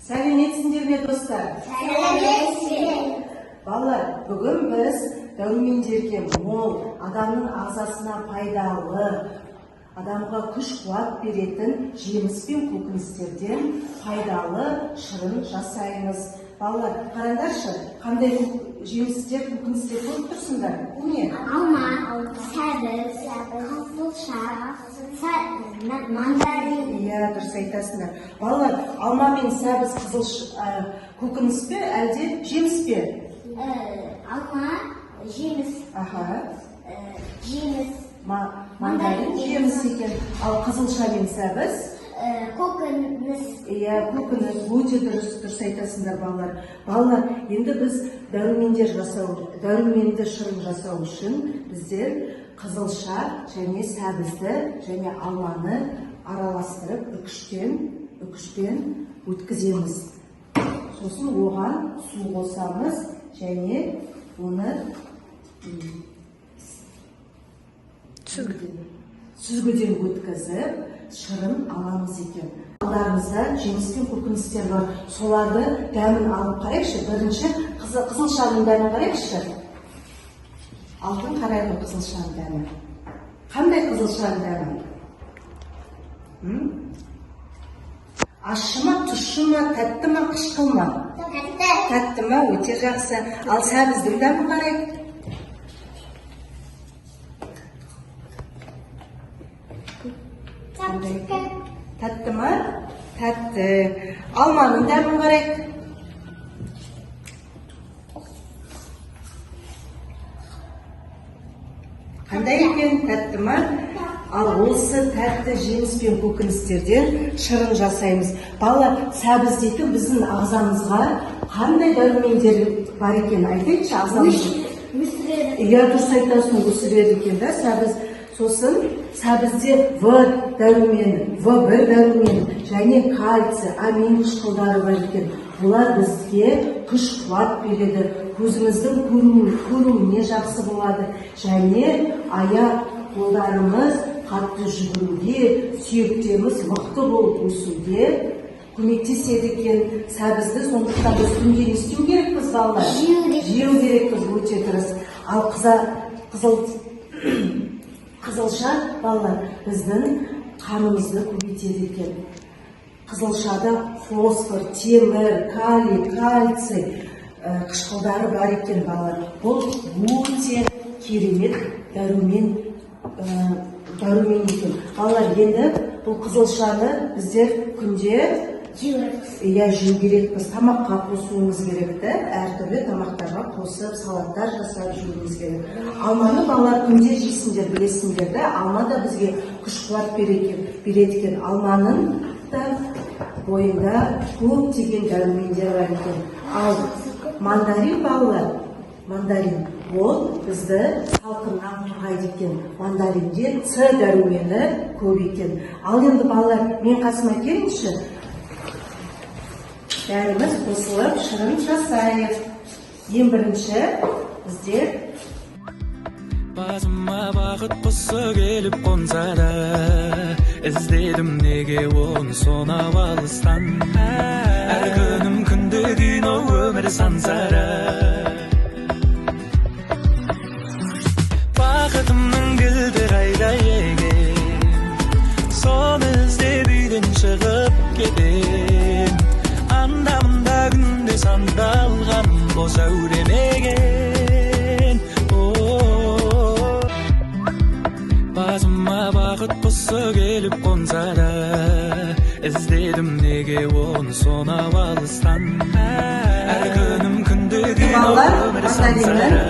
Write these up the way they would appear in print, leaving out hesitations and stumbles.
Сәлеметсіңдер ме достар? Сәлеметсіздер. Балалар, бүгін біз дәрумендерге мол, адамның ағзасына пайдалы, адамға күш-қуат беретін жеміс пен көкөністерден пайдалы шырын жасаймыз. Балалар, қараңдаршы, қандай жемістер, көкөністер көріп тұрсыңдар? Бұл не? Алма, сәбіз, қызылша, мандарин. Иә, дұрыс айтасыңдар. Балалар, алма мен сәбіз көкөніс пе, әлде жеміс пе? Алма, жеміс. Аха. Жеміс. Мандарин жеміс екен. Ал қызылша мен сәбіз? Көкөніс. Иә, көкөніс. Өте дұрыс айтасыңдар балалар. Балалар, енді біз дәруменді шырын жасау үшін біздер қызылша және сәбізді және алманы араластырып үкіштен өткіземіз. Сосын оған су қосамыз және оны сүзгіден өткізіп шырын аламыз екен. Алдарымызда жеміс пен көкөністер бар. Соларды дәмін алып қарайықшы. Бірінші қызылшаның дәмін қарайықшы. Алтын қарайғы қызылшаның дәмі. Қандай қызылшаның дәмі? Ащы ма, тұщы ма, тәтті ма, қышқыл ма? Тәтті ма, өте жақсы. Ал сәбіздің дәмін қарайық. Тәтті ма? Тәтті. Алманың дәмін қарайық. Қандай екен? Тәтті ма? Ал осы тәтті жеміс пен көкөністерден шырын жасаймыз. Балалар, сәбіз дейтін біздің ағзамызға қандай дәрумендер бар екен айтайықшы ағзамызға. Иә, дұрыс айтасың, өсіреді екен да сәбіз. Сосын сәбізде В дәрумені, В1 дәрумені және кальций, амин қышқылдары бар екен. Бұлар бізге күш-қуат береді, көзіміздің көруіне жақсы болады және аяқ қолдарымыз қатты жүгіруге, сүйектеміз мықты болып өсуге көмектеседі екен. Сәбізді сондықтан біз күнде не істеу керекпіз балалар? Жеу керекпіз, өте дұрыс. Ал қызылша балалар біздің қанымызды көбейтеді екен. Қызылшада фосфор, темір, калий, кальций қышқылдары бар екен балалар. Бұл өте керемет дәрумен екен. Балалар, енді бұл қызылшаны біздер күнде жеу керекпіз. Тамаққа қосуымыз керекті, әртүрлі тамақтарға қосып, салаттар жасап жеуіміз керек. Алманы балалар күнде жейсіңдер, білесіңдер де, алма да бізге күш-қуат береді екен. Алманың да бойында көптеген дәрумендер бар екен. Ал мандарин балалар, мандарин ол бізді салқыннан қорғайды екен. Мандаринде С дәрумені көп екен. Ал енді балалар, мен қасыма келіңізші. Бәріміз қосылып шырын жасайық. Ең бірінші біздер басыма бақыт құсы келіп қонса да, іздедім неге оны сонау алыстан. Әр күнім күнде кино өмір сансара. Бақытымның кілті қайда екен, соны іздеп үйден шығып кетем. Анда-мында күнде сандалған бос әуремеген. Басыма бақыт құсы келіп қонса да, іздедім неге оны сонау алыстан. Әр күнім күнде кино өмір сансара.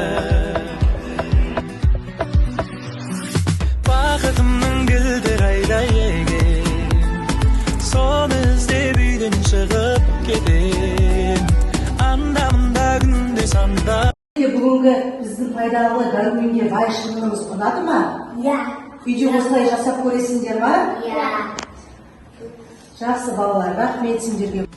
Бақытымның кілті қайда екен, соны іздеп үйден шығып кетем. Анда-мында күнде сандалған. Бүгінгі біздің пайдалы дәруменге бай шырынымыз ұнады ма? Иә. Видео осылай жасап көресіңдер ма? Иә. Жақсы балалар, рахмет сендерге.